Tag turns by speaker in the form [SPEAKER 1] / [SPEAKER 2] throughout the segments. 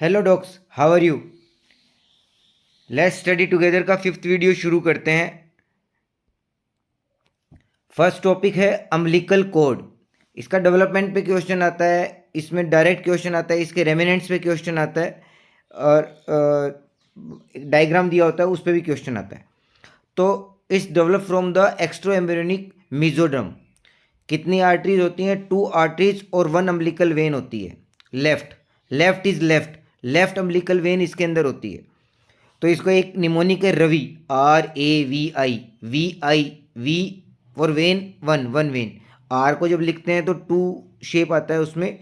[SPEAKER 1] Hello docs, how are you? Let's study together का fifth video शुरू करते हैं। फर्स्ट टॉपिक है अम्बिलिकल कॉर्ड। इसका डेवलपमेंट पे क्वेश्चन आता है, इसमें डायरेक्ट क्वेश्चन आता है, इसके रेमिनेंट्स पे क्वेश्चन आता है और डायग्राम दिया होता है उस पर भी क्वेश्चन आता है। तो इस develop from the extraembryonic mesoderm. कितनी आर्टरीज होती हैं? 2 आर्टरीज और 1 अम्बिलिकल वेन होती है। Left is left umbilical when इसके अंदर होती है। तो इसको एक निमोनिक है रवि, वी और वेन वन वेन। आर को जब लिखते हैं तो 2 शेप आता है उसमें,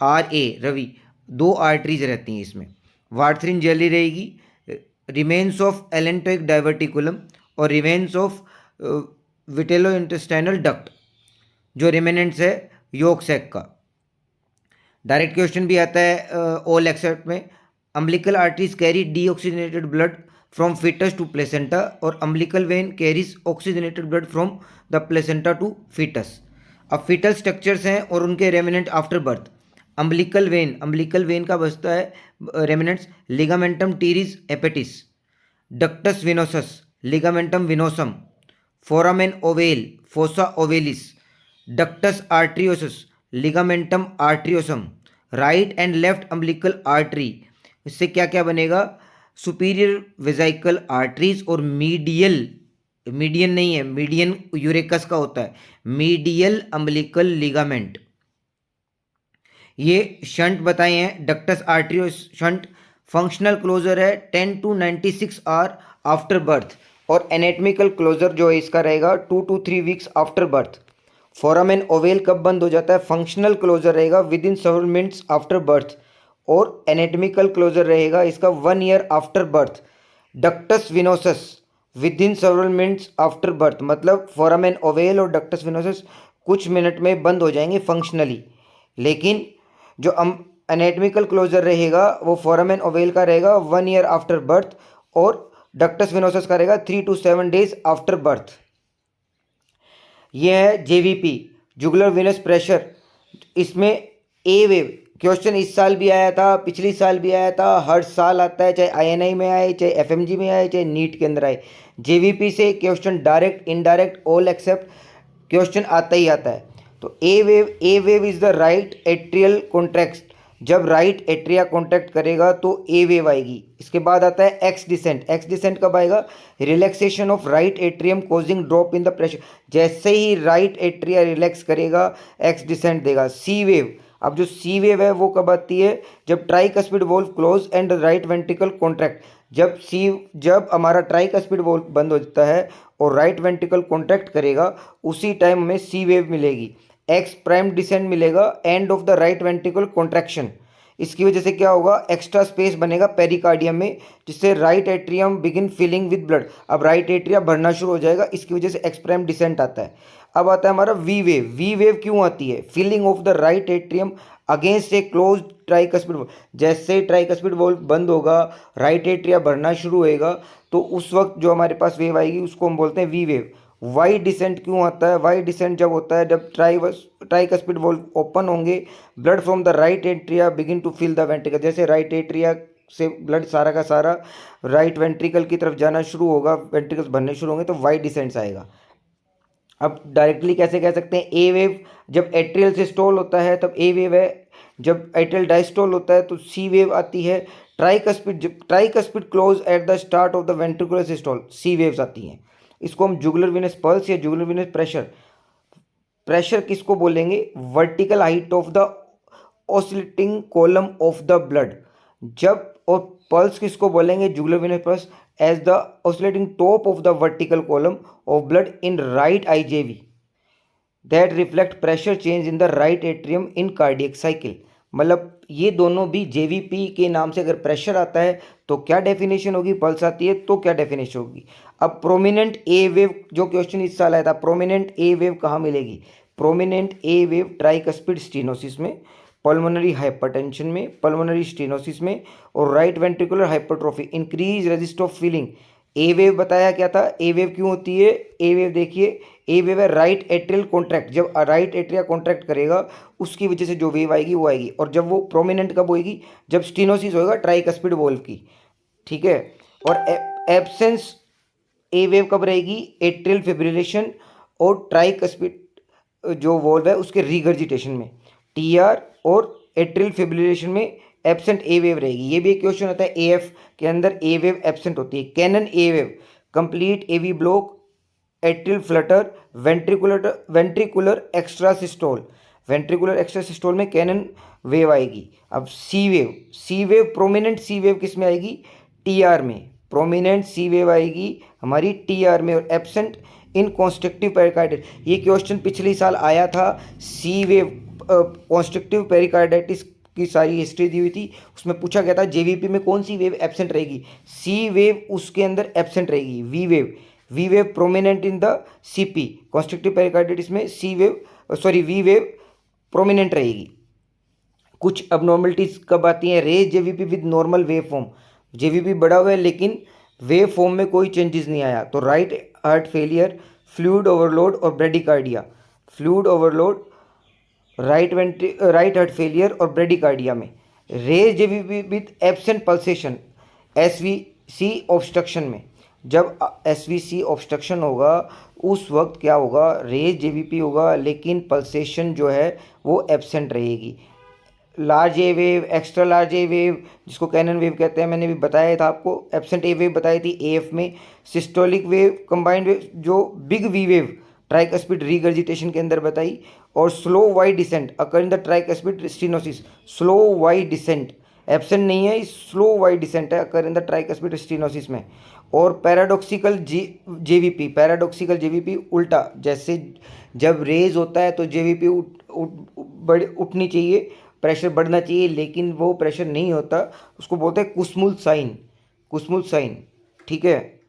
[SPEAKER 1] रवि। 2 आर्टरीज रहती हैं इसमें। वार्थरीन जेली रहेगी, रिमेन्स ऑफ एलेंटोइक डाइवर्टिकुलम और remains of vitello intestinal duct, जो रिमेनेंट्स है योक सैक का। डायरेक्ट क्वेश्चन भी आता है ऑल एक्सेप्ट में। Umbilical arteries carry deoxygenated blood from fetus to placenta और umbilical vein carries oxygenated blood from the placenta to fetus. अब fetal structures हैं और उनके remnant after birth. Umbilical vein का बचता है remnants, ligamentum teres hepatis, ductus venosus, ligamentum venosum, foramen ovale, fossa ovalis, ductus arteriosus, ligamentum arteriosum, right and left umbilical artery. इससे क्या क्या बनेगा? सुपीरियर वेजाइकल आर्टरीज और मीडियन नहीं है, मीडियन यूरेकस का होता है, मीडियल अम्बिलिकल लिगामेंट। ये शंट बताए हैं, ductus arteriosus shunt. Functional closure है 10 to 96 आवर आफ्टर बर्थ और एनेटमिकल क्लोजर जो है इसका रहेगा 2 to 3 weeks after birth. Foramen ovale कब बंद हो जाता है? फंक्शनल क्लोजर रहेगा with in several minutes after birth और एनेटमिकल क्लोजर रहेगा इसका 1 year after birth. Ductus venosus with in several minutes after birth, मतलब फोरामेन ओवेल और डक्टस विनोसस कुछ मिनट में बंद हो जाएंगे फंक्शनली, लेकिन जो एनेटमिकल क्लोजर रहेगा वो फोरामेन ओवेल का रहेगा 1 ईयर आफ्टर बर्थ और डक्टस विनोसस का रहेगा 3 to 7 डेज आफ्टर बर्थ। यह है जेवीपी, जुगुलर वेनस प्रेशर। इसमें ए वेव क्वेश्चन इस साल भी आया था, पिछले साल भी आया था, हर साल आता है, चाहे आईएनआई में आए, चाहे एफएमजी में आए, चाहे नीट के अंदर आए। जेवीपी से question direct, indirect, all except question आता ही आता है। तो A wave is the right atrial contract. जब राइट एट्रिया कॉन्ट्रैक्ट करेगा तो ए वेव आएगी। इसके बाद आता है एक्स डिसेंट कब आएगा? Relaxation of right atrium causing drop in the pressure. जैसे ही राइट एट्रिया रिलैक्स करेगा एक्स डिसेंट देगा। सी वेव, अब जो सी वेव है वो कब आती है? जब tricuspid valve close and right ventricle contract. जब हमारा ट्राइकस्पिड वॉल्व बंद हो जाता है और राइट वेंट्रिकल कॉन्ट्रैक्ट करेगा, उसी टाइम हमें सी वेव मिलेगी। एक्स प्राइम डिसेंट मिलेगा end of the right ventricle contraction. इसकी वजह से क्या होगा? एक्स्ट्रा स्पेस बनेगा पेरिकार्डियम में, जिससे right atrium begin filling with blood. अब राइट एट्रिया भरना शुरू हो जाएगा, इसकी वजह से एक्स प्राइम डिसेंट आता है। अब आता है हमारा वी वेव। वी वेव क्यों आती है? Filling of the right atrium against a close tricuspid valve. जैसे ट्राइकस्पिड वॉल्व बंद होगा, राइट एट्रिया भरना शुरू होएगा, तो उस वक्त जो हमारे पास वेव आएगी उसको हम बोलते हैं वी वेव। वाई डिसेंट क्यों आता है? वाई डिसेंट जब होता है जब ट्राइकस्पिड वॉल्व ओपन होंगे, blood from the right atria begin to fill the ventricle. जैसे राइट एट्रिया से ब्लड सारा का सारा राइट वेंट्रिकल की तरफ जाना शुरू होगा, वेंट्रिकल्स भरने शुरू होंगे, तो वाई डिसेंट्स आएगा। अब डायरेक्टली कैसे कह सकते हैं? ए वेव जब एट्रियल से स्टॉल होता है तब ए वेव है, जब एट्रियल डायस्टॉल होता है तो सी वेव आती है। Tricuspid close at the start of the ventricular systole, C waves आती हैं। इसको हम जुगुलर वेनस पल्स या जुगुलर वेनस प्रेशर किसको बोलेंगे? Vertical height of the oscillating column of the blood. जब और पल्स किसको बोलेंगे? Jugular venous pulse as the oscillating top of the vertical column of blood in right IJV that reflect pressure change in the right atrium in cardiac cycle. मतलब ये दोनों भी JVP के नाम से अगर प्रेशर आता है तो क्या डेफिनेशन होगी, पल्स आती है तो क्या डेफिनेशन होगी। अब प्रोमिनेंट ए वेव जो क्वेश्चन इस साल आया था, प्रोमिनेंट ए वेव कहाँ मिलेगी? प्रोमिनेंट ए वेव ट्राइकस्पिड स्टेनोसिस में, पल्मोनरी हाइपरटेंशन में, पल्मोनरी स्टेनोसिस में और right ventricular hypertrophy, increase resist of feeling, A wave बताया क्या था, ए वेव क्यों होती है, ए वेव देखिए, ए वेव है राइट एट्रियल कॉन्ट्रैक्ट, जब राइट एट्रिया कॉन्ट्रैक्ट करेगा उसकी वजह से जो वेव आएगी वो आएगी, और जब वो प्रोमिनेंट कब होएगी, जब स्टीनोसिस होएगा ट्राइकस्पिड वॉल्व की, ठीक है। और एब्सेंस ए वेव कब रहेगी, एट्रियल फिब्रिलेशन और ट्राइकस्पिड जो वॉल्व है उसके रिगर्जिटेशन में, टी आर और एट्रियल फिब्रिलेशन में एब्सेंट ए वेव रहेगी। ये भी एक क्वेश्चन होता है, ए एफ के अंदर ए वेव एब्सेंट होती है। Cannon A wave, complete A V block, atrial flutter, ventricular extra systole, ventricular extra systole में कैनन वेव आएगी। अब C wave, C wave prominent C wave किस में आएगी, टी आर में, प्रोमिनेंट सी वेव आएगी हमारी टी आर में, और एब्सेंट इन कॉन्स्ट्रक्टिव पेरिकार्डिटिस। ये क्वेश्चन पिछले साल आया था, सी वेव कॉन्स्ट्रक्टिव पेरिकार्डिटिस की सारी हिस्ट्री दी हुई थी, उसमें पूछा गया था जेवीपी में कौन सी वेव एब्सेंट रहेगी, सी वेव उसके अंदर एब्सेंट रहेगी। V wave prominent in the CP constrictive pericarditis में C wave sorry V wave prominent रहेगी। कुछ अबनॉर्मलिटीज कब आती हैं, raised JVP with normal waveform, JVP बढ़ा हुआ है लेकिन वेव फॉर्म में कोई चेंजेस नहीं आया, तो right heart failure, fluid overload और bradycardia, fluid overload, right heart failure और ब्रेडिकार्डिया में। Raised JVP with absent pulsation, SVC obstruction में, जब एसवीसी ऑब्स्ट्रक्शन होगा उस वक्त क्या होगा, रेज जेवीपी होगा लेकिन पल्सेशन जो है वो एब्सेंट रहेगी। लार्ज ए वेव, एक्स्ट्रा लार्ज ए वेव जिसको कैनन वेव कहते हैं, मैंने भी बताया था आपको, एब्सेंट ए वेव बताई थी ए एफ में। सिस्टोलिक वेव, कंबाइंड वेव जो big V wave tricuspid regurgitation के अंदर बताई, और slow Y descent occur in the tricuspid stenosis, slow Y descent absent नहीं है, स्लो वाई डिसेंट है occur in the tricuspid stenosis में। और पैराडॉक्सिकल जेवीपी, पैराडॉक्सिकल जेवीपी उल्टा, जैसे जब रेज होता है तो जेवीपी उठनी चाहिए, प्रेशर बढ़ना चाहिए, लेकिन वो प्रेशर नहीं होता, उसको बोलते हैं कुस्मुल साइन, कुस्मुल साइन, ठीक है।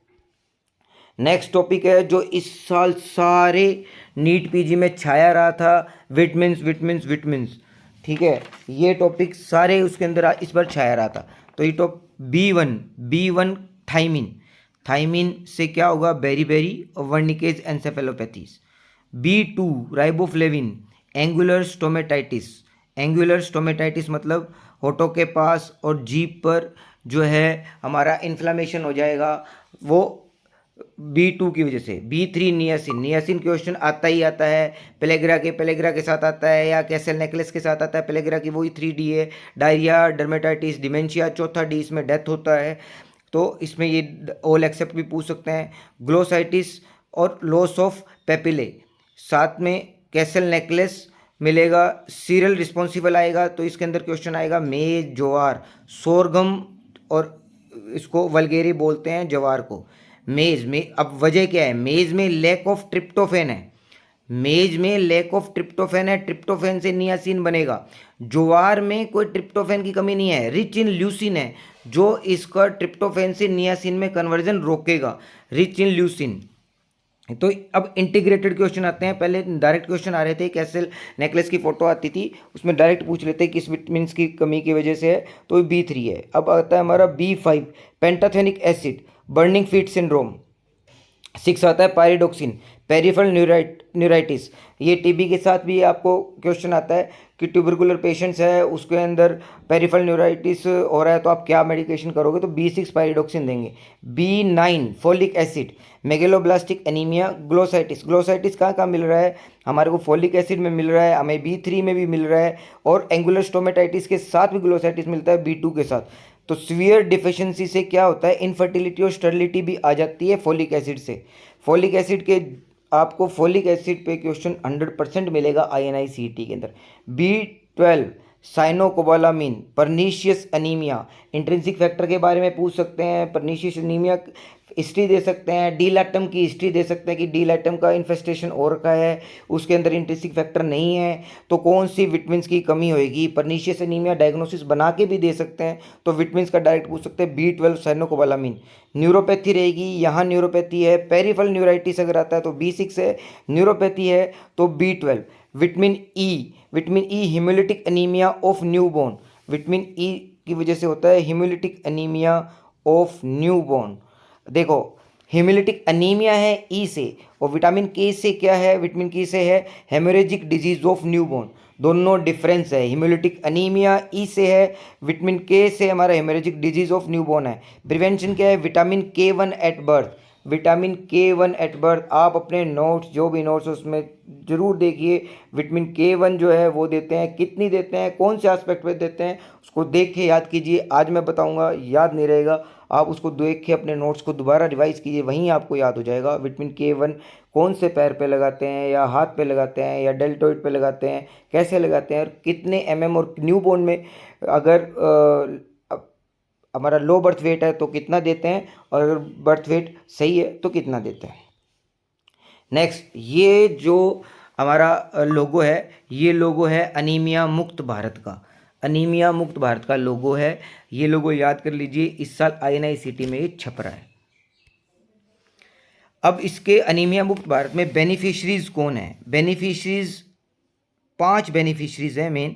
[SPEAKER 1] नेक्स्ट टॉपिक है जो इस साल सारे नीट पीजी में छाया रहा था, विटामिन्स विटामिन्स विटामिन्स, ठीक है। ये टॉपिक सारे उसके अंदर इस बार छाया रहा था। तो ये top B one thiamine, thiamine से क्या होगा, बेरी और Wernicke's encephalopathies. B two riboflavin, angular stomatitis, angular stomatitis मतलब होठों के पास और जीभ पर जो है हमारा इन्फ्लामेशन हो जाएगा, वो बी2 की वजह से। बी3 नियासिन, नियासिन क्वेश्चन आता ही आता है, पेलेग्रा के साथ आता है या कैसल नेकलेस के साथ आता है, पेलेग्रा की वही 3D है। डायरिया, डर्मेटाइटिस, डिमेंशिया, चौथा डी इसमें डेथ होता है, तो इसमें ये ऑल एक्सेप्ट भी पूछ सकते हैं। ग्लोसाइटिस और लॉस ऑफ पेपिले, साथ में कैसल नेकलेस मिलेगा। सीरियल रिस्पॉन्सिबल आएगा तो इसके अंदर क्वेश्चन आएगा मेज, ज्वार, सोरगम, और इसको वल्गेरी बोलते हैं ज्वार को। मेज में अब वजह क्या है, मेज में लैक ऑफ ट्रिप्टोफेन है, मेज में लैक ऑफ ट्रिप्टोफेन है, ट्रिप्टोफेन से नियासिन बनेगा। ज्वार में कोई ट्रिप्टोफेन की कमी नहीं है, रिच इन ल्यूसिन है जो इसका ट्रिप्टोफेन से नियासिन में कन्वर्जन रोकेगा, रिच इन ल्यूसिन। तो अब इंटीग्रेटेड क्वेश्चन आते हैं, पहले डायरेक्ट क्वेश्चन आ रहे थे, कैसल नेकलेस की फोटो आती थी उसमें डायरेक्ट पूछ लेते किस विटामिन की कमी की वजह से है, तो बी3 है। अब आता है हमारा B five pantothenic acid, burning feet syndrome. 6 आता है पायरिडोक्सिन, पेरिफेरल न्यूराइटिस, ये टीबी के साथ भी आपको क्वेश्चन आता है कि ट्यूबरकुलर पेशेंट्स है उसके अंदर पेरिफेरल न्यूराइटिस हो रहा है तो आप क्या मेडिकेशन करोगे, तो बी6 पायरिडोक्सिन देंगे। B nine folic acid, megaloblastic anaemia, glossitis, glossitis कहाँ मिल रहा है हमारे को, फोलिक एसिड में मिल रहा है, हमें बी3 में भी मिल रहा है, और एंगुलर स्टोमेटाइटिस के साथ भी ग्लोसाइटिस मिलता है बी2 के साथ। तो सीवियर डिफिशिएंसी से क्या होता है, इनफर्टिलिटी और स्टर्लिटी भी आ जाती है फोलिक एसिड से। फोलिक एसिड के आपको फोलिक एसिड पे क्वेश्चन 100% मिलेगा INICET के अंदर। B12 cyanocobalamin, pernicious anaemia, intrinsic factor के बारे में पूछ सकते हैं, परनीशियस अनीमिया हिस्ट्री दे सकते हैं, डी लैटम की हिस्ट्री दे सकते हैं कि डी लैटम का इन्फेस्टेशन और का है, उसके अंदर इंट्रिंसिक फैक्टर नहीं है, तो कौन सी विटामिन्स की कमी होएगी, परनीशियस अनीमिया डायग्नोसिस बना के भी दे सकते हैं, तो विटामिन्स का डायरेक्ट पूछ सकते हैं। B12 cyanocobalamin. न्यूरोपैथी रहेगी, यहाँ न्यूरोपैथी है, पेरिफेरल न्यूराइटिस अगर आता है तो बी6 है, न्यूरोपैथी है तो B12. Vitamin E haemolytic anaemia of newborn, vitamin E की वजह से होता है हीमोलिटिक एनीमिया ऑफ न्यूबॉर्न। देखो हेमोलिटिक अनीमिया है ई से, और विटामिन के से क्या है, विटामिन के से है हेमोरेजिक डिजीज ऑफ न्यूबॉर्न। दोनों डिफरेंस है, हेमोलिटिक अनीमिया ई से है, विटामिन के से हमारा हेमोरेजिक डिजीज ऑफ न्यूबॉर्न है। प्रिवेंशन क्या है, vitamin K1 at birth, vitamin K1 at birth. आप अपने नोट्स जो भी नोट्स उसमें ज़रूर देखिए, विटामिन K1 जो है वो देते हैं, कितनी देते हैं, कौन से एस्पेक्ट पे देते हैं, उसको देख के याद कीजिए। आज मैं बताऊंगा, याद नहीं रहेगा, आप उसको देख के अपने नोट्स को दोबारा रिवाइज कीजिए, वहीं आपको याद हो जाएगा। विटामिन K1 कौन से पैर पे लगाते हैं, या हाथ पे लगाते हैं, या डेल्टोइड पे लगाते हैं, कैसे लगाते हैं, और कितने mm, और न्यूबॉर्न में अगर हमारा लो बर्थ वेट है तो कितना देते हैं, और अगर बर्थ वेट सही है तो कितना देते हैं। नेक्स्ट, ये जो हमारा लोगो है, ये लोगो है अनीमिया मुक्त भारत का, अनीमिया मुक्त भारत का लोगो है। ये लोगो याद कर लीजिए, इस साल INICT में ये छप रहा है। अब इसके अनीमिया मुक्त भारत में बेनिफिशरीज कौन है, बेनिफिशरीज 5 बेनिफिशरीज हैं मेन।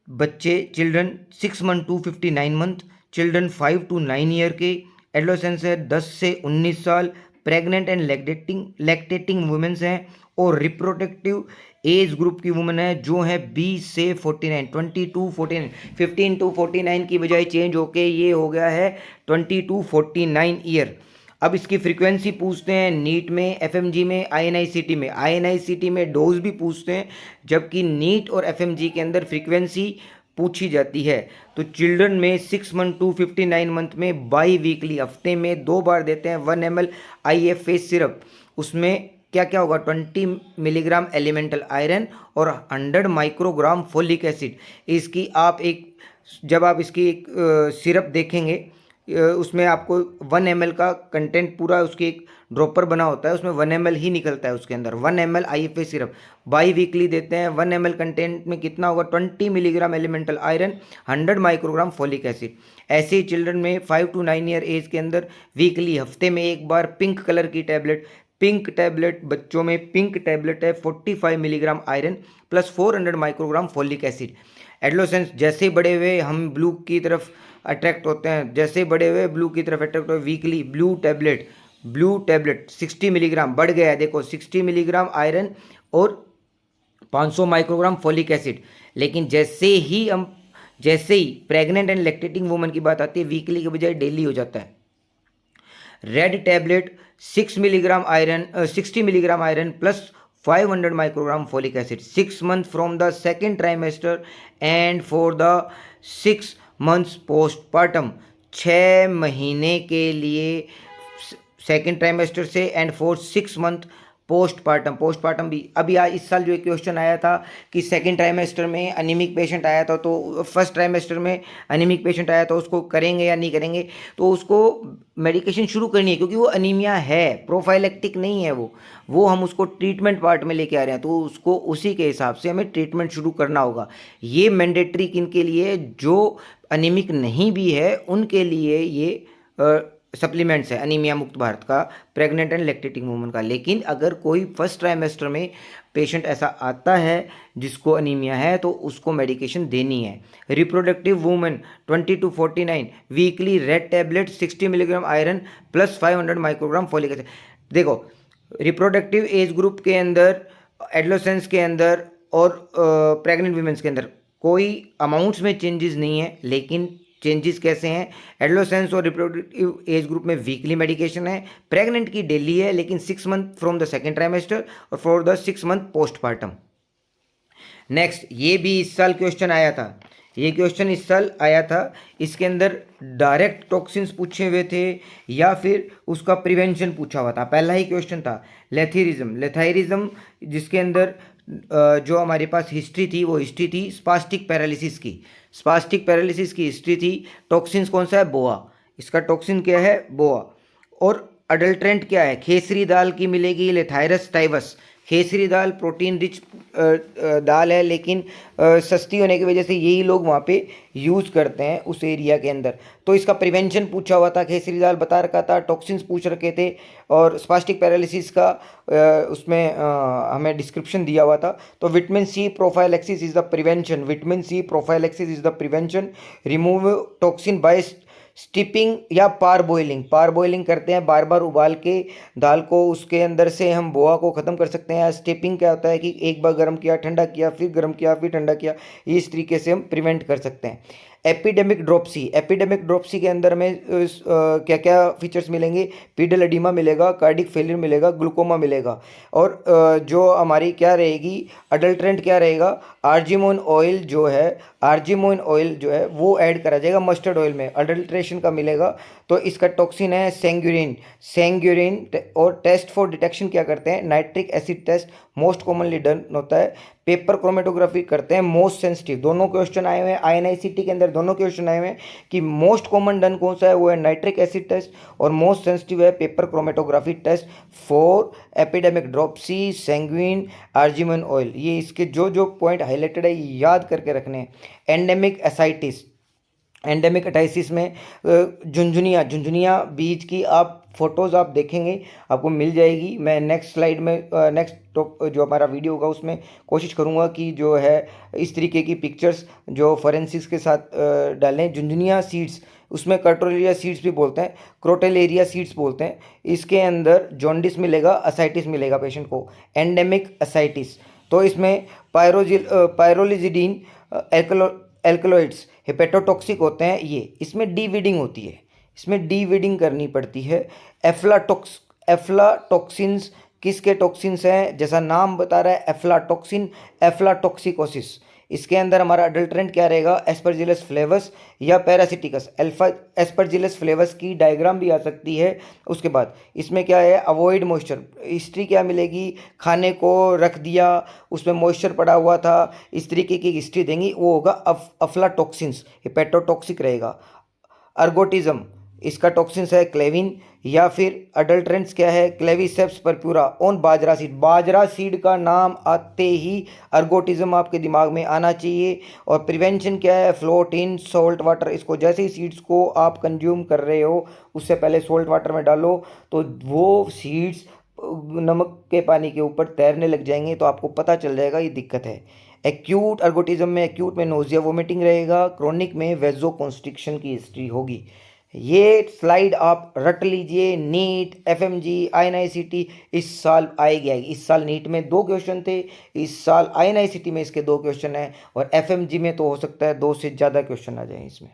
[SPEAKER 1] बच्चे, children 6 month to 59 month, children 5 to 9 year के, एडोलेसेंस है 10 से 19 साल, प्रेग्नेंट एंड लैक्टेटिंग वुमेन्स हैं, और रिप्रोडक्टिव एज ग्रुप की वुमेन है जो है 20 से 49, 20 to 49, 15 to 49 की बजाय चेंज होके ये हो गया है 20 to 49 ईयर। अब इसकी फ्रीक्वेंसी पूछते हैं नीट में, FMG में, INICT में। INICT में डोज भी पूछते हैं, जबकि नीट और FMG के अंदर फ्रीक्वेंसी पूछी जाती है। तो चिल्ड्रन में 6 मंथ टू 59 मंथ में बाई वीकली, हफ्ते में 2 बार देते हैं 1 ml IFA सिरप। उसमें क्या क्या होगा, 20 मिलीग्राम एलिमेंटल आयरन और 100 माइक्रोग्राम फोलिक एसिड। इसकी आप एक, जब आप इसकी एक सिरप देखेंगे, उसमें आपको 1 ml का कंटेंट पूरा, उसकी एक ड्रॉपर बना होता है, उसमें 1 ml ही निकलता है उसके अंदर। 1 ml IFA syrup by weekly देते हैं। 1 ml कंटेंट में कितना होगा, 20 milligram elemental iron, 100 microgram folic acid. ऐसे ही चिल्ड्रन में 5 to 9 ईयर एज के अंदर वीकली, हफ्ते में एक बार पिंक कलर की टैबलेट, पिंक टैबलेट बच्चों में पिंक टैबलेट है 45 milligram iron plus 400 microgram folic acid. Adolescence, जैसे बड़े हुए हम ब्लू की तरफ अट्रैक्ट होते हैं, जैसे बड़े हुए ब्लू की तरफ अट्रैक्ट हुए, वीकली ब्लू टैबलेट 60 मिलीग्राम बढ़ गया है, देखो 60 मिलीग्राम आयरन और 500 माइक्रोग्राम फोलिक एसिड। लेकिन जैसे ही प्रेग्नेंट एंड लैक्टेटिंग वुमन की बात आती है, वीकली के बजाय डेली हो जाता है। Red tablet 60 milligram iron plus 500 microgram folic acid 6 month from the second trimester and for the 6 months postpartum, 6 महीने के लिए सेकेंड ट्राइमेस्टर से, एंड फॉर 6 मंथ पोस्टपार्टम भी। अभी इस साल जो एक क्वेश्चन आया था कि सेकेंड ट्राइमेस्टर में अनीमिक पेशेंट आया था, तो फर्स्ट ट्राइमेस्टर में अनीमिक पेशेंट आया, तो उसको करेंगे या नहीं करेंगे, तो उसको मेडिकेशन शुरू करनी है, क्योंकि वो अनीमिया है, प्रोफाइलेक्टिक नहीं है वो हम उसको ट्रीटमेंट पार्ट में लेके आ रहे हैं, तो उसको उसी के हिसाब से हमें ट्रीटमेंट शुरू करना होगा। ये मैंडेटरी किनके लिए, जो अनीमिक नहीं भी है उनके लिए ये सप्लीमेंट्स है अनीमिया मुक्त भारत का, प्रेग्नेंट एंड लैक्टेटिंग वुमन का। लेकिन अगर कोई फर्स्ट ट्राइमेस्टर में पेशेंट ऐसा आता है जिसको अनीमिया है, तो उसको मेडिकेशन देनी है। Reproductive woman 20 to 49 weekly red tablet 60 milligram iron plus 500 microgram folic acid. देखो रिप्रोडक्टिव एज ग्रुप के अंदर, एडोलेसेंस के अंदर और प्रेग्नेंट वुमेन्स के अंदर कोई अमाउंट्स में चेंजेस नहीं है, लेकिन चेंजेस कैसे हैं, एडोलेसेंस और रिप्रोडक्टिव एज ग्रुप में वीकली मेडिकेशन है, प्रेग्नेंट की डेली है, लेकिन 6 month from the second trimester और for the 6 month postpartum. Next, ये भी इस साल क्वेश्चन आया था, ये क्वेश्चन इस साल आया था। इसके अंदर डायरेक्ट टॉक्सिन्स पूछे हुए थे या फिर उसका प्रिवेंशन पूछा हुआ था। पहला ही क्वेश्चन था लेथायरिज्म, जिसके अंदर जो हमारे पास हिस्ट्री थी, वो हिस्ट्री थी स्पास्टिक पैरालिसिस की हिस्ट्री थी। टॉक्सिन्स कौन सा है, बोआ, इसका टॉक्सिन क्या है, बोआ। और अडल्ट्रेंट क्या है, खेसरी दाल की मिलेगी लेथायरस टाइवस। खेसरी दाल प्रोटीन रिच दाल है, लेकिन सस्ती होने की वजह से यही लोग वहाँ पे यूज़ करते हैं उस एरिया के अंदर। तो इसका प्रिवेंशन पूछा हुआ था, खेसरी दाल बता रखा था, टॉक्सिन्स पूछ रखे थे, और स्पास्टिक पैरालिसिस का उसमें हमें डिस्क्रिप्शन दिया हुआ था। तो vitamin C prophylaxis is the prevention, remove toxin by steeping या पार बॉइलिंग करते हैं, बार बार उबाल के दाल को, उसके अंदर से हम बोआ को ख़त्म कर सकते हैं। स्टीपिंग क्या होता है कि एक बार गर्म किया, ठंडा किया, फिर गर्म किया, फिर ठंडा किया, इस तरीके से हम प्रिवेंट कर सकते हैं। एपिडेमिक ड्रोपसी के अंदर में क्या क्या फीचर्स मिलेंगे? पीडल एडिमा मिलेगा, कार्डिक फेलियर मिलेगा, ग्लूकोमा मिलेगा। और जो हमारी क्या रहेगी, अडल्ट्रेंट क्या रहेगा, आर्जिमोन ऑयल जो है वो ऐड करा जाएगा मस्टर्ड ऑयल में, अडल्ट्रेशन का मिलेगा। तो इसका टॉक्सिन है सेंग्यूरिन। और टेस्ट फॉर डिटेक्शन क्या करते हैं? Nitric acid test most commonly done होता है। पेपर क्रोमेटोग्राफी करते हैं मोस्ट सेंसिटिव। दोनों क्वेश्चन आए हुए हैं INICT के अंदर, दोनों क्वेश्चन आए हुए हैं कि मोस्ट कॉमन डन कौन सा है, वो है नाइट्रिक एसिड टेस्ट, और मोस्ट सेंसिटिव है paper chromatography test for epidemic dropsy, sanguine, argemone oil. ये इसके जो जो पॉइंट हाईलाइटेड है याद करके रखने हैं। एंडेमिक अटाइसिस में झुंझुनिया बीज की आप फोटोज़ आप देखेंगे, आपको मिल जाएगी। मैं नेक्स्ट स्लाइड में जो हमारा वीडियो होगा उसमें कोशिश करूँगा कि जो है इस तरीके की पिक्चर्स जो फोरेंसिक्स के साथ डालें। झुंझुनिया सीड्स, उसमें कर्टोलेरिया सीड्स भी बोलते हैं, क्रोटेलेरिया सीड्स बोलते हैं। इसके अंदर जॉन्डिस मिलेगा, असाइटिस मिलेगा पेशेंट को, एंडेमिक असाइटिस। तो इसमें पायरोलिजिडीन एल्कलॉइड्स हेपेटोटॉक्सिक होते हैं ये। इसमें डीवीडिंग होती है, इसमें डीवीडिंग करनी पड़ती है। एफ्लाटॉक्सिन्स किसके टॉक्सिन्स हैं? जैसा नाम बता रहा है एफ्लाटॉक्सिन, एफ्लाटॉक्सिकोसिस। इसके अंदर हमारा अडल्ट्रेंट क्या रहेगा? एस्परजिलस फ्लेवस या पैरासिटिकस। एस्परजिलस फ्लेवस की डायग्राम भी आ सकती है। उसके बाद इसमें क्या है? Avoid moisture. हिस्ट्री क्या मिलेगी? खाने को रख दिया, उसमें मॉइस्चर पड़ा हुआ था, इस तरीके की हिस्ट्री देंगी, वो होगा अफ्लाटॉक्सिन्स, हेपेटोटॉक्सिक रहेगा। अर्गोटिज्म, इसका टॉक्सिन्स है क्लेविन। या फिर अडल्ट्रेंट्स क्या है? Claviceps purpura on bajra seed का नाम आते ही अर्गोटिज्म आपके दिमाग में आना चाहिए। और प्रिवेंशन क्या है? Float in salt water. इसको जैसे ही सीड्स को आप कंज्यूम कर रहे हो उससे पहले सॉल्ट वाटर में डालो, तो वो सीड्स नमक के पानी के ऊपर तैरने लग जाएंगे, तो आपको पता चल जाएगा ये दिक्कत है। एक्यूट अर्गोटिज्म में, एक्यूट में नोजिया वोमिटिंग रहेगा, क्रोनिक में वेजो कॉन्स्ट्रिक्शन की हिस्ट्री होगी। ये स्लाइड आप रट लीजिए। नीट, FMG, INICT इस साल आएगी। इस साल नीट में 2 क्वेश्चन थे, इस साल INICT में इसके 2 क्वेश्चन हैं, और FMG में तो हो सकता है 2 से ज़्यादा क्वेश्चन आ जाए इसमें।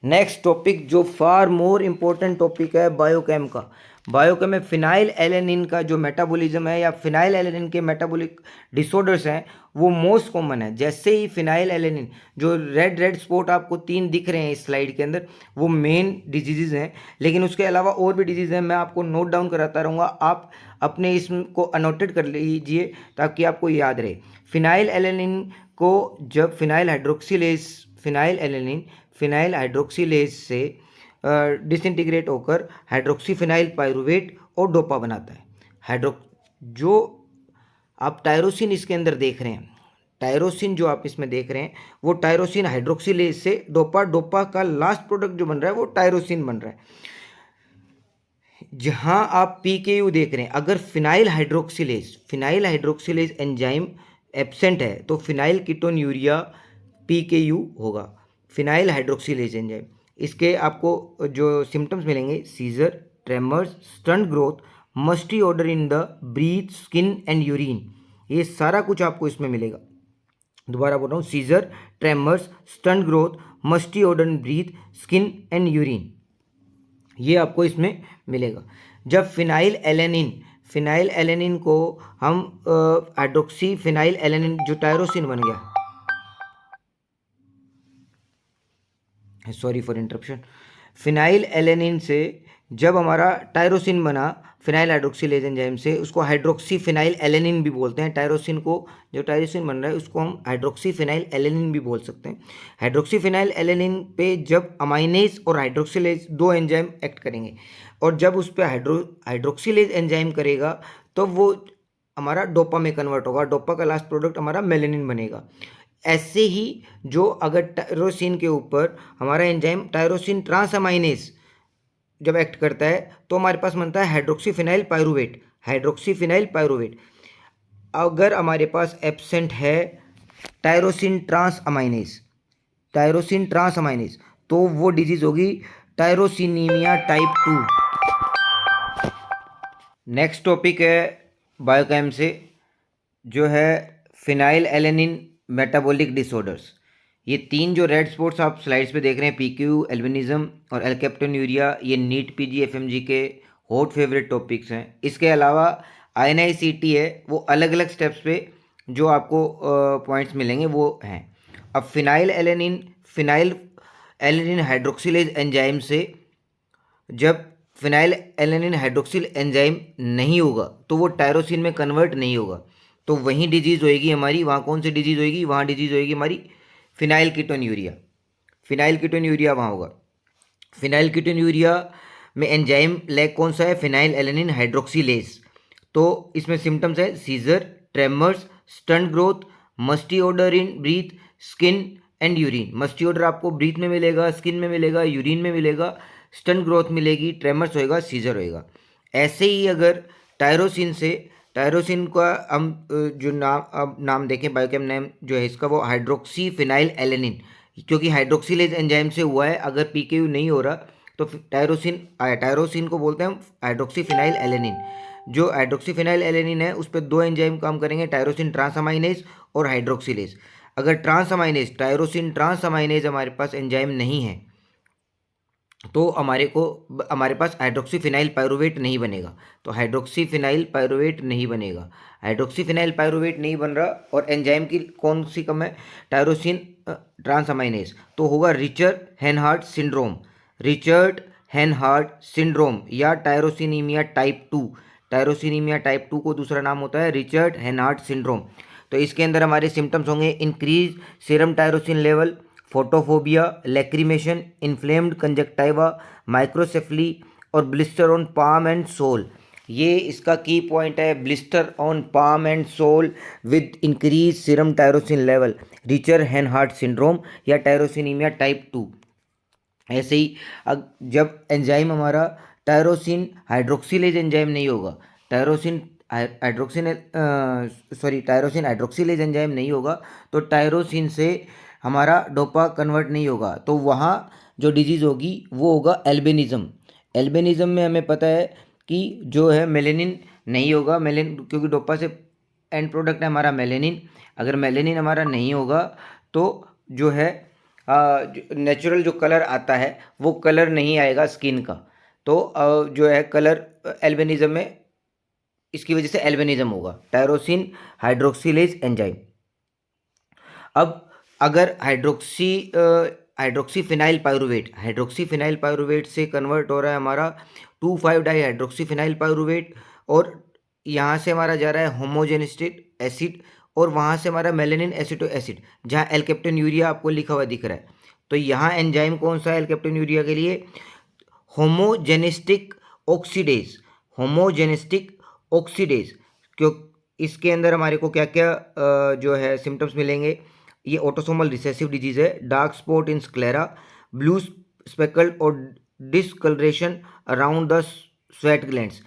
[SPEAKER 1] नेक्स्ट टॉपिक जो फार मोर इम्पोर्टेंट टॉपिक है बायोकेम का। बायोकेम में फिनाइल एलेनिन का जो मेटाबॉलिज्म है या फिनाइल एलेनिन के मेटाबॉलिक डिसऑर्डर्स हैं वो मोस्ट कॉमन है। जैसे ही फिनाइल एलेनिन, जो रेड स्पॉट आपको 3 दिख रहे हैं इस स्लाइड के अंदर, वो मेन डिजीज़ हैं। लेकिन उसके अलावा और भी डिजीज़ हैं, मैं आपको नोट डाउन कराता रहूँगा, आप अपने इसको अनोटेड कर लीजिए ताकि आपको याद रहे। फिनाइल एलेनिन को जब फिनाइल हाइड्रोक्सीलेज से डिसइंटीग्रेट होकर हाइड्रोक्सीफिनाइल पाइरुवेट और डोपा बनाता है। जो आप टायरोसिन इसके अंदर देख रहे हैं, टायरोसिन जो आप इसमें देख रहे हैं, वो टायरोसिन हाइड्रोक्सीलेज से डोपा का लास्ट प्रोडक्ट जो बन रहा है वो टायरोसिन बन रहा है। जहां आप PKU देख रहे हैं, अगर फिनाइल हाइड्रोक्सीलेज एंजाइम एब्सेंट है तो फिनाइल कीटोन्यूरिया PKU होगा, फिनाइल हाइड्रोक्सीलेज एंजाइम। इसके आपको जो सिम्टम्स मिलेंगे, seizure, tremors, stunt growth, musty odour in the breath, skin and urine, ये सारा कुछ आपको इसमें मिलेगा। दोबारा बोल रहा हूँ, seizure, tremors, stunt growth, musty odour in breath, skin and urine, ये आपको इसमें मिलेगा। जब फिनाइल एलेनिन को हम हाइड्रोक्सी फिनाइल एलेनिन जो टायरोसिन बन गया, sorry for interruption, phenylalanine से जब हमारा टायरोसिन बना फिनाइल हाइड्रोक्सीलेज एंजाइम से, उसको हाइड्रोक्सी फिनाइल एलेनिन भी बोलते हैं। टायरोसिन को, जो टायरोसिन बन रहा है उसको हम हाइड्रोक्सी फिनाइल एलेनिन भी बोल सकते हैं। हाइड्रोक्सी फिनाइल एलेनिन पे जब अमाइनेज और हाइड्रोक्सीलेज 2 एंजाइम एक्ट करेंगे, और जब उस पर हाइड्रोक्सीलेज एंजाइम करेगा तो वो हमारा डोपा में कन्वर्ट होगा, डोपा का लास्ट प्रोडक्ट हमारा मेलेनिन बनेगा। ऐसे ही जो अगर टायरोसिन के ऊपर हमारा एंजाइम टायरोसिन ट्रांसअमाइनेज जब एक्ट करता है तो हमारे पास बनता है हाइड्रोक्सीफिनाइल पाइरुवेट। अगर हमारे पास एब्सेंट है टायरोसिन ट्रांसअमाइनेज, तो वो डिजीज़ होगी टायरोसिनीमिया टाइप 2। नेक्स्ट टॉपिक है बायोकेम से, जो है फिनाइल एलेनिन मेटाबॉलिक डिसऑर्डर्स। ये तीन जो रेड स्पॉट्स आप स्लाइड्स पे देख रहे हैं, पीक्यू, एल्बिनिज्म और एल्केप्टोन्यूरिया, ये नीट पीजी एफएमजी के हॉट फेवरेट टॉपिक्स हैं। इसके अलावा आईएनआईसीटी है, वो अलग अलग स्टेप्स पे जो आपको पॉइंट्स मिलेंगे वो हैं। अब फिनाइल एलेनिन हाइड्रोक्सिलेज एंजाइम से जब फिनाइल एलेनिन हाइड्रोक्सिल एंजाइम नहीं होगा तो वो टायरोसिन में कन्वर्ट नहीं होगा, तो वहीं डिजीज़ होएगी हमारी। वहाँ कौन सी डिजीज़ होएगी? वहाँ डिजीज़ होएगी हमारी फिनाइल कीटोन्यूरिया। फिनाइल कीटोन्यूरिया वहाँ होगा। फिनाइल कीटोन्यूरिया में एंजाइम लैग कौन सा है? Phenylalanine hydroxylase. तो इसमें सिम्टम्स है seizure, tremors, stunt growth, musty odour in breath, skin and urine. Musty odour आपको ब्रीथ में मिलेगा, स्किन में मिलेगा, यूरिन में मिलेगा, स्टंट ग्रोथ मिलेगी, ट्रेमर्स होएगा, सीजर होएगा। ऐसे ही अगर टायरोसिन का हम जो नाम देखें, बायोकेम नेम जो है इसका, वो हाइड्रोक्सी फिनाइल एलेनिन, क्योंकि हाइड्रोक्सिलेज एंजाइम से हुआ है। अगर पीकेयू नहीं हो रहा तो टायरोसिन आया, टायरोसिन को बोलते हैं हम हाइड्रोक्सी फिनाइल एलेनिन। जो हाइड्रोक्सी फिनाइल एलेनिन है उस पर दो एंजाइम काम करेंगे, टायरोसिन ट्रांसअमाइनेज और हाइड्रोक्सिलेज। अगर ट्रांसअमाइनेज, टायरोसिन ट्रांसअमाइनेज हमारे पास एंजाइम नहीं है तो हमारे पास हाइड्रोक्सी फिनाइल पायरुवेट नहीं बनेगा। तो हाइड्रोक्सी फिनाइल पायरुवेट नहीं बनेगा, हाइड्रोक्सी फिनाइल पायरुवेट नहीं बन रहा और एंजाइम की कौन सी कम है? टायरोसिन ट्रांसअमाइनेज। तो होगा Richard Hanhart syndrome, Richard Hanhart syndrome या टायरोसिनीमिया टाइप 2। टायरोसिनीमिया टाइप 2 को दूसरा नाम होता है रिचर्ड हेनहार्ट सिंड्रोम। तो इसके अंदर हमारे सिम्टम्स होंगे increase serum tyrosine level, photophobia, lacrimation, inflamed conjunctiva, microcephaly और blister on palm and sole. ये इसका की पॉइंट है, blister on palm and sole with increase serum tyrosine level, Richard Hanhart syndrome या टायरोसिनीमिया टाइप 2। ऐसे ही जब enzyme हमारा tyrosine hydroxylase enzyme नहीं होगा, टायरोसिन हाइड्रोक्सिलेज एंजाइम नहीं होगा तो टायरोसिन से हमारा डोपा कन्वर्ट नहीं होगा, तो वहाँ जो डिजीज़ होगी वो होगा एल्बिनिज़म। एल्बिनिज़म में हमें पता है कि जो है मेलेनिन नहीं होगा, क्योंकि डोपा से एंड प्रोडक्ट है हमारा मेलेनिन। अगर मेलेनिन हमारा नहीं होगा तो जो है नेचुरल जो कलर आता है वो कलर नहीं आएगा स्किन का। तो जो है कलर एल्बिनिज़म में, इसकी वजह से एल्बिनिज़म होगा, टायरोसिन हाइड्रोक्सिलेज एंजाइम। अब अगर हाइड्रोक्सी फिनाइल पायरुवेट से कन्वर्ट हो रहा है हमारा 2,5 डाई हाइड्रोक्सी फिनाइल पायरुवेट, और यहाँ से हमारा जा रहा है होमोजेनिस्टिक एसिड, और वहाँ से हमारा मेलेनिन एसिटो एसिड, जहाँ एल्केप्टोन्यूरिया आपको लिखा हुआ दिख रहा है। तो यहाँ एंजाइम कौन सा है एल्केप्टोन्यूरिया के लिए? होमोजेनिस्टिक ऑक्सीडेज, होमोजेनिस्टिक ऑक्सीडेज। क्यों? इसके अंदर हमारे को क्या क्या जो है सिम्टम्स मिलेंगे? ये ऑटोसोमल रिसेसिव डिजीज़ है, dark spot in sclera, blue speckle और discolouration around the sweat glands.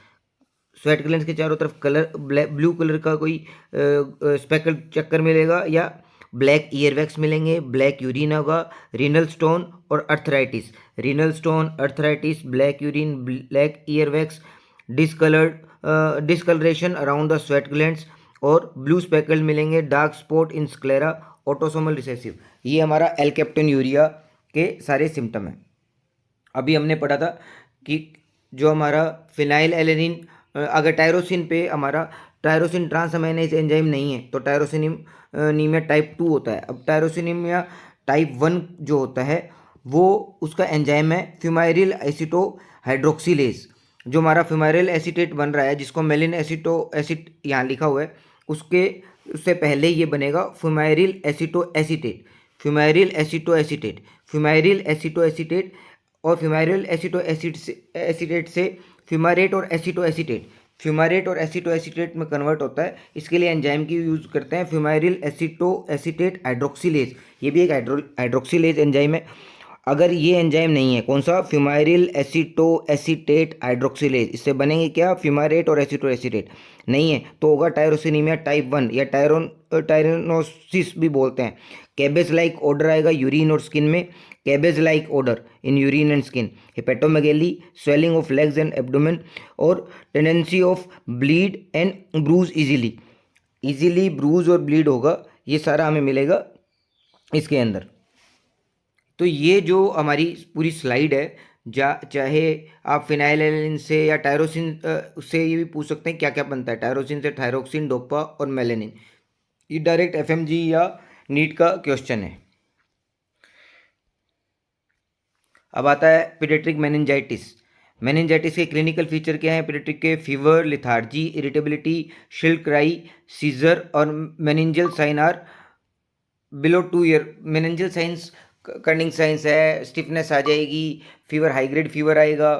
[SPEAKER 1] Sweat glands के चारों तरफ कलर ब्लू कलर का कोई स्पेकल चक्कर मिलेगा, या ब्लैक ईयरवैक्स मिलेंगे, ब्लैक यूरिन होगा, रीनल स्टोन और arthritis. Renal stone, arthritis, black urine, black earwax, discolouration around the sweat glands और ब्लू स्पेकल मिलेंगे, dark spot in sclera, autosomal recessive. ये हमारा एल्केप्टोन्यूरिया के सारे सिम्टम हैं। अभी हमने पढ़ा था कि जो हमारा फिनाइल एलेनिन, अगर टायरोसिन पे हमारा टायरोसिन ट्रांसअमाइनेज एंजाइम नहीं है तो टायरोसिनीमिया टाइप 2 होता है। अब टायरोसिनीमिया टाइप 1 जो होता है वो उसका एंजाइम है फ्यूमाइरिल एसिटो हाइड्रोक्सिलेज। जो हमारा फ्यूमाइरिल एसीटेट बन रहा है, जिसको मेलिन एसिटो एसिड यहाँ लिखा हुआ है, उससे पहले ये बनेगा फ्यूमाइरिल एसिटो एसीटेट, फ्यूमाइरिल एसिटो एसीटेट, फ्यूमाइरिल एसिटो एसीटेट, और फ्यूमाइरिल एसिटो एसीटेट से फ्यूमारेट और एसिटो एसीटेट, फ्यूमारेट और एसिटो एसीटेट में कन्वर्ट होता है। इसके लिए एंजाइम की यूज़ करते हैं फ्यूमाइरिल एसिटो एसीटेट हाइड्रोक्सिलेज। ये भी एक हाइड्रोक्सिलेज एंजाइम है। अगर ये एंजाइम नहीं है, कौन सा, फ्यूमाइरिल एसीटो एसीटेट हाइड्रोक्सिलेज, इससे बनेंगे क्या, फ्यूमारेट और एसीटो एसीटेट, नहीं है तो होगा टायरोसिनीमिया टाइप 1 या टायरोनोसिस भी बोलते हैं। कैबेज लाइक ऑर्डर आएगा यूरिन और स्किन में, cabbage like odour in urine and skin, hepatomegaly, swelling of legs and abdomen, और tendency of bleed and bruise easily bruise और ब्लीड होगा, ये सारा हमें मिलेगा इसके अंदर। तो ये जो हमारी पूरी स्लाइड है, चाहे आप फिनाइलएलानाइन से या टायरोसिन से ये भी पूछ सकते हैं क्या क्या बनता है, टायरोसिन से थायरोक्सिन, डोपा और मेलेनिन, ये डायरेक्ट एफएमजी या नीट का क्वेश्चन है। अब आता है पीडियाट्रिक मेनिंजाइटिस। मेनिंजाइटिस के क्लिनिकल फीचर क्या है, पीडियाट्रिक के fever, lethargy, irritability, shrill cry, seizure और meningeal sign are below 2 year. Meningeal signs Kernig signs है, स्टिफनेस आ जाएगी, फीवर हाई ग्रेड फीवर आएगा,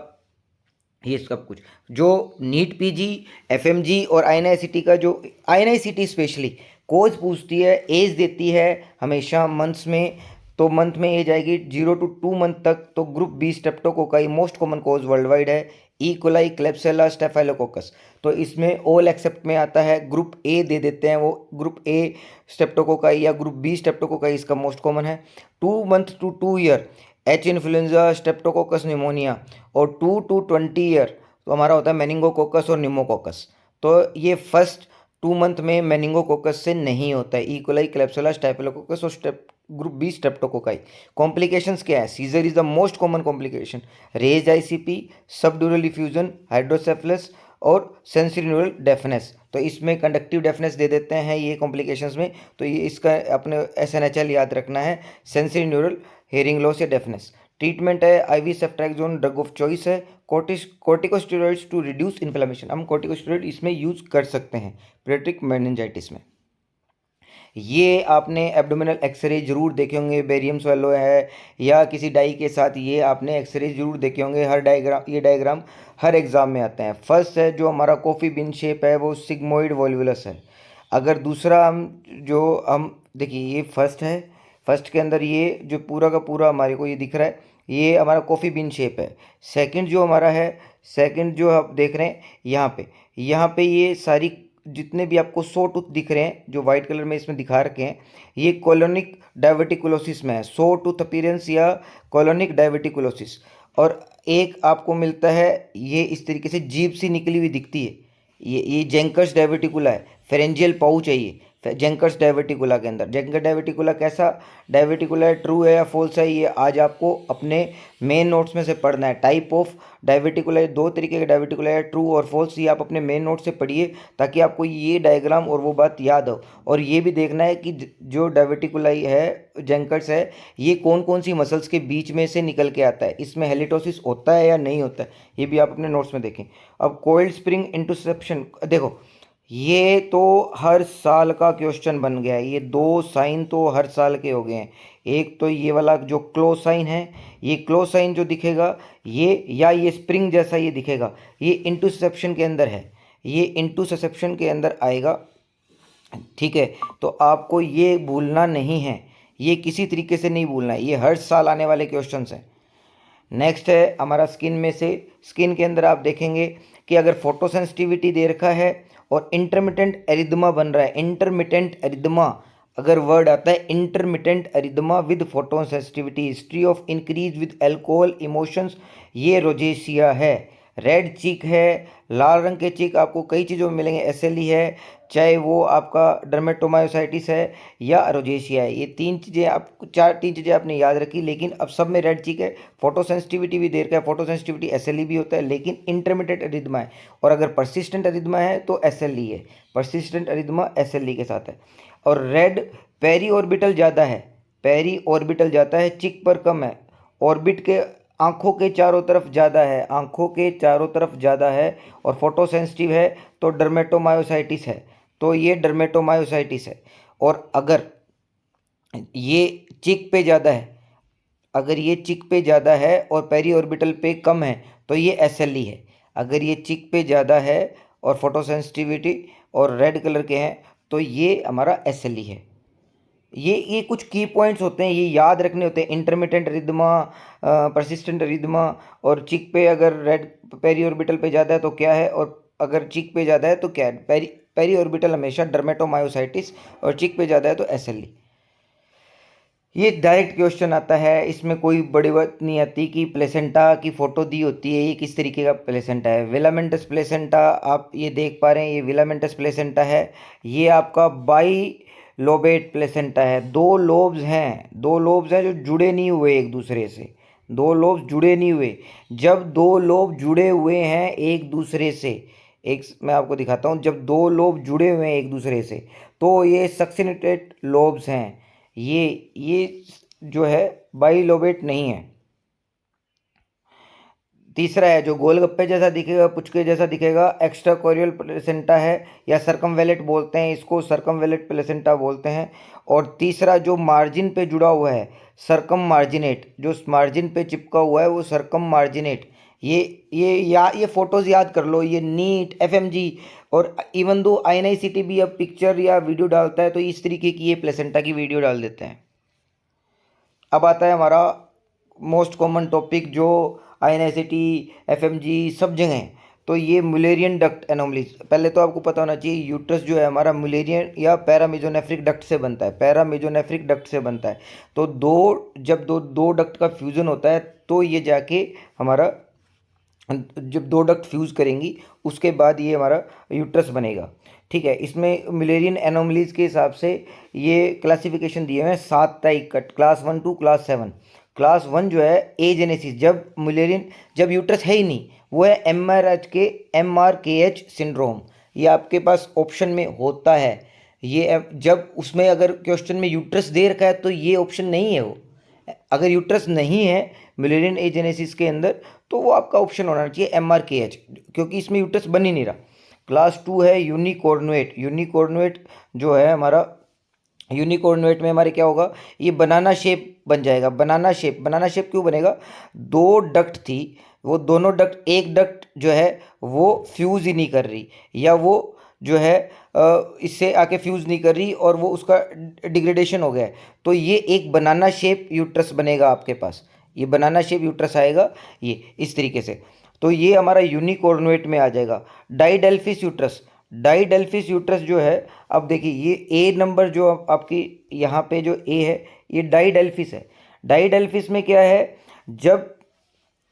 [SPEAKER 1] ये सब कुछ। जो नीट पीजी, एफएमजी और आईएनआईसीटी का, जो आईएनआईसीटी स्पेशली कोज पूछती है, एज देती है हमेशा मंथ्स में, तो मंथ में एज आएगी 0 to 2 मंथ तक। तो group B streptococci most common cause worldwide है, ई कोलाई, क्लेब्सिला, स्टेफाइलोकोकस। तो इसमें ऑल एक्सेप्ट में आता है, ग्रुप ए दे देते हैं वो, ग्रुप ए स्ट्रेप्टोकोकाई या ग्रुप बी स्ट्रेप्टोकोकाई इसका मोस्ट कॉमन है। 2 month to 2 year H influenza, streptococcus pneumonia, और 2 to 20 ईयर तो हमारा होता है मेनिंगोकोकस और निमोकोकस। तो ये फर्स्ट 2 मंथ में मेनिंगोकोकस से नहीं होता है, इकोलाई, क्लेब्सिला, स्टेफिलोकोकस और ग्रुप बी स्ट्रेप्टोकोकाई। कॉम्प्लिकेशंस क्या है, seizure is the most common complication, raise ICP, subdural effusion, hydrocephalus और सेंसरी न्यूरल डेफनेस। तो इसमें कंडक्टिव डेफनेस दे देते हैं ये कॉम्प्लिकेशंस में, तो ये इसका अपने एसएनएचएल याद रखना है, सेंसरी न्यूरल हेयरिंग लॉस या डेफनेस। ट्रीटमेंट है ivy ceftriaxone, drug of choice है, कॉर्टिकोस्टेरॉइड्स टू रिड्यूस इन्फ्लेमेशन, हम कॉर्टिकोस्टेरॉइड इसमें यूज कर सकते हैं पीडियाट्रिक मेनिंजाइटिस में। ये आपने एब्डोमिनल एक्सरे जरूर देखे होंगे, बेरियम स्वेलो है या किसी डाई के साथ, ये आपने एक्सरे जरूर देखे होंगे, हर डायग्राम, ये डायग्राम हर एग्जाम में आते हैं। फर्स्ट है जो हमारा कॉफ़ी बिन शेप है वो सिग्मोइड वॉल्वुलस है। अगर दूसरा हम देखिए, ये फर्स्ट है, फर्स्ट के अंदर ये जो पूरा का पूरा हमारे को ये दिख रहा है, ये हमारा कॉफ़ी बिन शेप है। सेकंड जो हमारा है, सेकंड जो आप देख रहे हैं यहाँ पे ये सारी जितने भी आपको 100 टूथ दिख रहे हैं जो वाइट कलर में इसमें दिखा रखे हैं, ये कॉलोनिक डायवर्टिकुलोसिस में है, 100 टूथ अपीयरेंस या कॉलोनिक डायवर्टिकुलोसिस। और एक आपको मिलता है ये इस तरीके से जीभ सी निकली हुई दिखती है, ये जेंकर्स डायवर्टिकुला है, फेरेंजियल पाउच है ये जेंकर्स डायवर्टिकुला के अंदर। जेंकर डायवर्टिकुला कैसा डायवर्टिकुला है, ट्रू है या फॉल्स है, ये आज आपको अपने मेन नोट्स में से पढ़ना है। टाइप ऑफ डायवर्टिकुला, 2 तरीके के डायवर्टिकुला है, ट्रू और फॉल्स, ये आप अपने मेन नोट से पढ़िए ताकि आपको ये डायग्राम और वो बात याद हो। और ये भी देखना है कि जो डायवर्टिकुलाई है, जेंकर्स है, ये कौन कौन सी मसल्स के बीच में से निकल के आता है, इसमें हेलिटोसिस होता है या नहीं होता है, ये भी आप अपने नोट्स में देखें। अब कोइल्ड स्प्रिंग इंटरसेप्शन, देखो ये तो हर साल का क्वेश्चन बन गया है, ये 2 साइन तो हर साल के हो गए हैं। एक तो ये वाला जो क्लो साइन है, ये क्लो साइन जो दिखेगा ये, या ये स्प्रिंग जैसा ये दिखेगा, ये इंटरसेप्शन के अंदर है, ये इंटरसेप्शन के अंदर आएगा, ठीक है। तो आपको ये भूलना नहीं है, ये किसी तरीके से नहीं भूलना है, ये हर साल आने वाले क्वेश्चंस हैं। नेक्स्ट है हमारा स्किन में से, स्किन के अंदर आप देखेंगे कि अगर फोटो सेंसिटिविटी दे रखा है और इंटरमिटेंट एरिदमा बन रहा है, इंटरमिटेंट एरिदमा अगर वर्ड आता है, intermittent erythema with photosensitivity, history of increase with alcohol emotions, ये रोजेशिया है। रेड चीक है, लाल रंग के चीक आपको कई चीज़ों में मिलेंगे, एसएलई है, चाहे वो आपका डर्मेटोमायोसाइटिस है या रोजेशिया है, ये 3 चीज़ें आप 3 चीज़ें आपने याद रखी। लेकिन अब सब में रेड चीक है, फोटो सेंसिटिविटी भी दे रखा है, फोटो सेंसिटिविटी एसएलई भी होता है, लेकिन इंटरमीडिएट अरिथमा है। और अगर परसिस्टेंट अरिथमा है तो एसएलई है, परसिस्टेंट अरिथमा एसएलई के साथ है। और रेड पेरी ऑर्बिटल ज़्यादा है, पेरी ऑर्बिटल ज़्यादा है, चिक पर कम है, ऑर्बिट के आँखों के चारों तरफ ज़्यादा है, आँखों के चारों तरफ ज़्यादा है। और फोटो सेंसिटिव है तो डर्मेटोमायोसाइटिस है, तो ये डर्मेटोमायोसाइटिस है। और अगर ये चिक पे ज़्यादा है, अगर ये चिक पे ज़्यादा है और पेरी ऑर्बिटल पे कम है तो ये एसएलई है। अगर ये चिक पे ज़्यादा है और फोटो सेंसिटिविटी और रेड कलर के हैं तो ये हमारा एसएलई है। ये कुछ की पॉइंट्स होते हैं, ये याद रखने होते हैं। इंटरमिटेंट रिदमा, परसिस्टेंट रिदमा, और चिक पे अगर रेड पेरी ऑर्बिटल पे ज़्यादा है तो क्या है, और अगर चिक पे ज़्यादा है तो क्या है। पेरी ऑर्बिटल हमेशा डर्मेटोमायोसाइटिस, और चिक पे ज़्यादा है तो एसएलई। ये डायरेक्ट क्वेश्चन आता है, इसमें कोई बड़ी बात नहीं आती कि प्लेसेंटा की फ़ोटो दी होती है, ये किस तरीके का प्लेसेंटा है। विलामेंटस प्लेसेंटा आप ये देख पा रहे हैं, ये विलामेंटस प्लेसेंटा है। ये आपका बाई लोबेट प्लेसेंटा है। दो लोब्स हैं जो जुड़े नहीं हुए एक दूसरे से। दो लोब्स जुड़े नहीं हुए। जब दो लोब जुड़े हुए हैं एक दूसरे से, एक मैं आपको दिखाता हूँ, जब दो लोब जुड़े हुए हैं एक दूसरे से तो ये सक्सिनेटेड लोब्स हैं। ये जो है बाइलोबेट नहीं है। तीसरा है जो गोलगप्पे जैसा दिखेगा, पुचके जैसा दिखेगा, एक्स्ट्रा कोरियल प्लेसेंटा है, या सर्कमवेलेट बोलते हैं इसको, सर्कमवेलेट प्लेसेंटा बोलते हैं। और तीसरा जो मार्जिन पे जुड़ा हुआ है, सर्कम मार्जिनेट, जो मार्जिन पे चिपका हुआ है वो सर्कम मार्जिनेट। ये फोटोज़ याद कर लो, ये नीट, एफएमजी, और इवन दो आईएनआईसीटी भी अब पिक्चर या वीडियो डालता है तो इस तरीके की ये प्लेसेंटा की वीडियो डाल देते हैं। अब आता है हमारा मोस्ट कॉमन टॉपिक जो आईएनआईसीटी, एफएमजी सब जगह है, तो ये मुलेरियन डक्ट एनोमलीज। पहले तो आपको पता होना चाहिए यूट्रस जो है हमारा मुलेरियन या पैरामेसोनेफ्रिक डक्ट से बनता है, पैरामेसोनेफ्रिक डक्ट से बनता है। तो जब दो डक्ट का फ्यूज़न होता है तो ये जाके हमारा, जब दो डक्ट फ्यूज़ करेंगी उसके बाद ये हमारा यूट्रस बनेगा। ठीक है, इसमें मिलेरियन एनोमलीज के हिसाब से ये क्लासिफिकेशन दिए हुए हैं 7 टाइप का, क्लास 1 टू क्लास 7। क्लास 1 जो है एजेनेसिस, जब यूट्रस है ही नहीं, वो है MRKH सिंड्रोम। ये आपके पास ऑप्शन में होता है। ये जब उसमें अगर क्वेश्चन में यूट्रस दे रखा है तो ये ऑप्शन नहीं है। वो अगर यूट्रस नहीं है मिलेरियन एजेनेसिस के अंदर तो वो आपका ऑप्शन होना चाहिए MRKH, क्योंकि इसमें यूट्रस बन ही नहीं रहा। क्लास 2 है यूनिकॉर्नुएट। यूनिकॉर्नुएट जो है हमारा, यूनिकॉर्नुएट में हमारे क्या होगा, ये बनाना शेप बन जाएगा। बनाना शेप क्यों बनेगा, दो डक्ट थी, वो दोनों डक्ट, एक डक्ट जो है वो फ्यूज़ ही नहीं कर रही, या वो जो है इससे आके फ्यूज़ नहीं कर रही और वो उसका डिग्रेडेशन हो गया है, तो ये एक बनाना शेप यूट्रस बनेगा आपके पास। ये बनाना शेप यूट्रस आएगा ये इस तरीके से। तो ये हमारा यूनिकॉर्नुएट में आ जाएगा। डाइडेल्फिस यूट्रस, डाइडेल्फिस यूट्रस जो है, अब देखिए ये ए नंबर जो आपकी यहाँ पे जो ए है ये डाइडेल्फिस है। डाइडेल्फिस में क्या है, जब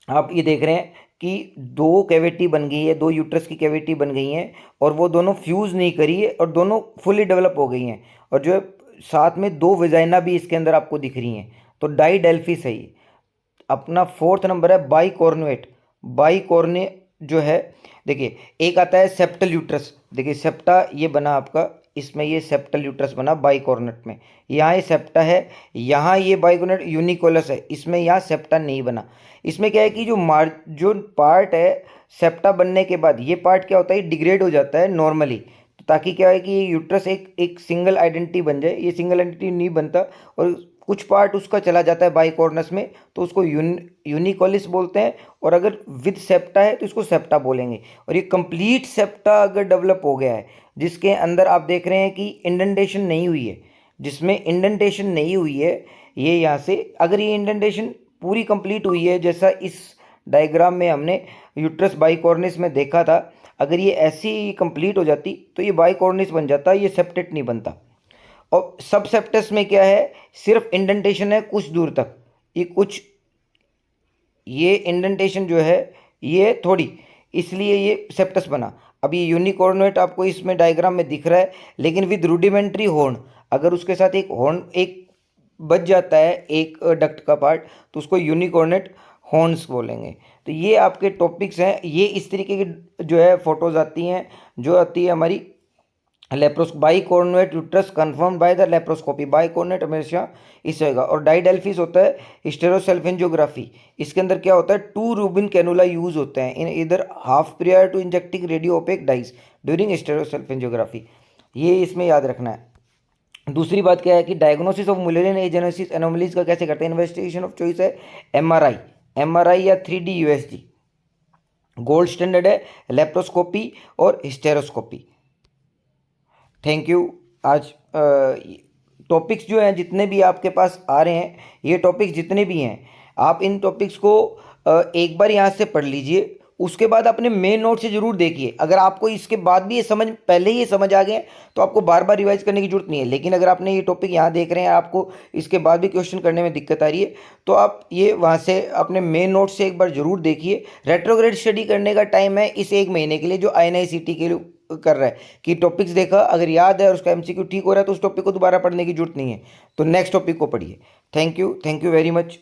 [SPEAKER 1] आप ये देख रहे हैं कि दो कैविटी बन गई है, दो यूट्रस की कैविटी बन गई हैं और वो दोनों फ्यूज़ नहीं करी है और दोनों फुली डेवलप हो गई हैं, और जो है साथ में दो वेजाइना भी इसके अंदर आपको दिख रही हैं, तो डाइडेल्फिस है ये। अपना फोर्थ नंबर है बाइकॉर्नुएट। बाइकॉर्ने जो है, देखिए एक आता है सेप्टल यूट्रस। देखिए सेप्टा ये बना आपका, इसमें ये सेप्टल यूट्रस बना बाइकॉर्नेट में, यहाँ ये सेप्टा है, यहाँ ये बाइकॉर्नेट यूनिकोलस है, इसमें यहाँ सेप्टा नहीं बना। इसमें क्या है कि जो पार्ट है सेप्टा बनने के बाद, ये पार्ट क्या होता है, डिग्रेड हो जाता है नॉर्मली, तो ताकि क्या है कि यूट्रस एक सिंगल आइडेंटिटी बन जाए। ये सिंगल आइडेंटिटी नहीं बनता और कुछ पार्ट उसका चला जाता है बाइकॉर्नस में, तो उसको यूनिकोलिस बोलते हैं, और अगर विद सेप्टा है तो इसको सेप्टा बोलेंगे। और ये कंप्लीट सेप्टा अगर डेवलप हो गया है जिसके अंदर आप देख रहे हैं कि इंडेंटेशन नहीं हुई है, जिसमें इंडेंटेशन नहीं हुई है, ये यहाँ से अगर ये इंडेंटेशन पूरी कंप्लीट हुई है जैसा इस डायग्राम में हमने यूट्रस बाइकॉर्निस में देखा था, अगर ये ऐसी कंप्लीट हो जाती तो ये बाइकॉर्निस बन जाता, ये सेप्टेट नहीं बनता। और सब सेप्टस में क्या है, सिर्फ इंडेंटेशन है कुछ दूर तक, ये इंडेंटेशन जो है ये थोड़ी, इसलिए ये सेप्टस बना। अब ये यूनिकॉर्नुएट आपको इसमें डायग्राम में दिख रहा है, लेकिन विद रूडिमेंट्री हॉर्न, अगर उसके साथ एक हॉर्न एक बच जाता है एक डक्ट का पार्ट, तो उसको यूनिकॉर्नेट हॉर्न्स बोलेंगे। तो ये आपके टॉपिक्स हैं, ये इस तरीके की जो है फोटोज आती हैं, जो आती है हमारी bicornuate uterus confirmed by the laparoscopy. Bicornuate हमेशा इससे होगा। और डाइडेल्फिस होता है हिस्टेरोसेल्फेंजियोग्राफी। इसके अंदर क्या होता है, 2 रूबिन कैनुला यूज होते हैं इन इधर half prior to injecting radio opaque dyes during hysterosalpingography. ये इसमें याद रखना है। दूसरी बात क्या है कि diagnosis of Mullerian agenesis anomalies का कैसे करते हैं, इन्वेस्टिगेशन ऑफ चॉइस है एमआरआई या 3D यूएसजी। गोल्ड स्टैंडर्ड है लेप्रोस्कोपी और हिस्टेरोस्कोपी। Thank you. आज टॉपिक्स जो हैं जितने भी आपके पास आ रहे हैं, ये टॉपिक्स जितने भी हैं, आप इन टॉपिक्स को एक बार यहाँ से पढ़ लीजिए। उसके बाद अपने मेन नोट से ज़रूर देखिए। अगर आपको इसके बाद भी ये समझ, पहले ही ये समझ आ गए हैं, तो आपको बार बार रिवाइज करने की जरूरत नहीं है। लेकिन अगर आपने ये टॉपिक यहाँ देख रहे हैं, आपको इसके बाद भी क्वेश्चन करने में दिक्कत आ रही है, तो आप ये वहाँ से अपने मेन नोट से एक बार ज़रूर देखिए। रेट्रोग्रेड स्टडी करने का टाइम है इस 1 महीने के लिए, जो INICT के लिए कर रहा है कि टॉपिक्स देखा, अगर याद है और उसका MCQ ठीक हो रहा है, तो उस टॉपिक को दोबारा पढ़ने की जरूरत नहीं है। तो नेक्स्ट टॉपिक को पढ़िए। Thank you very much.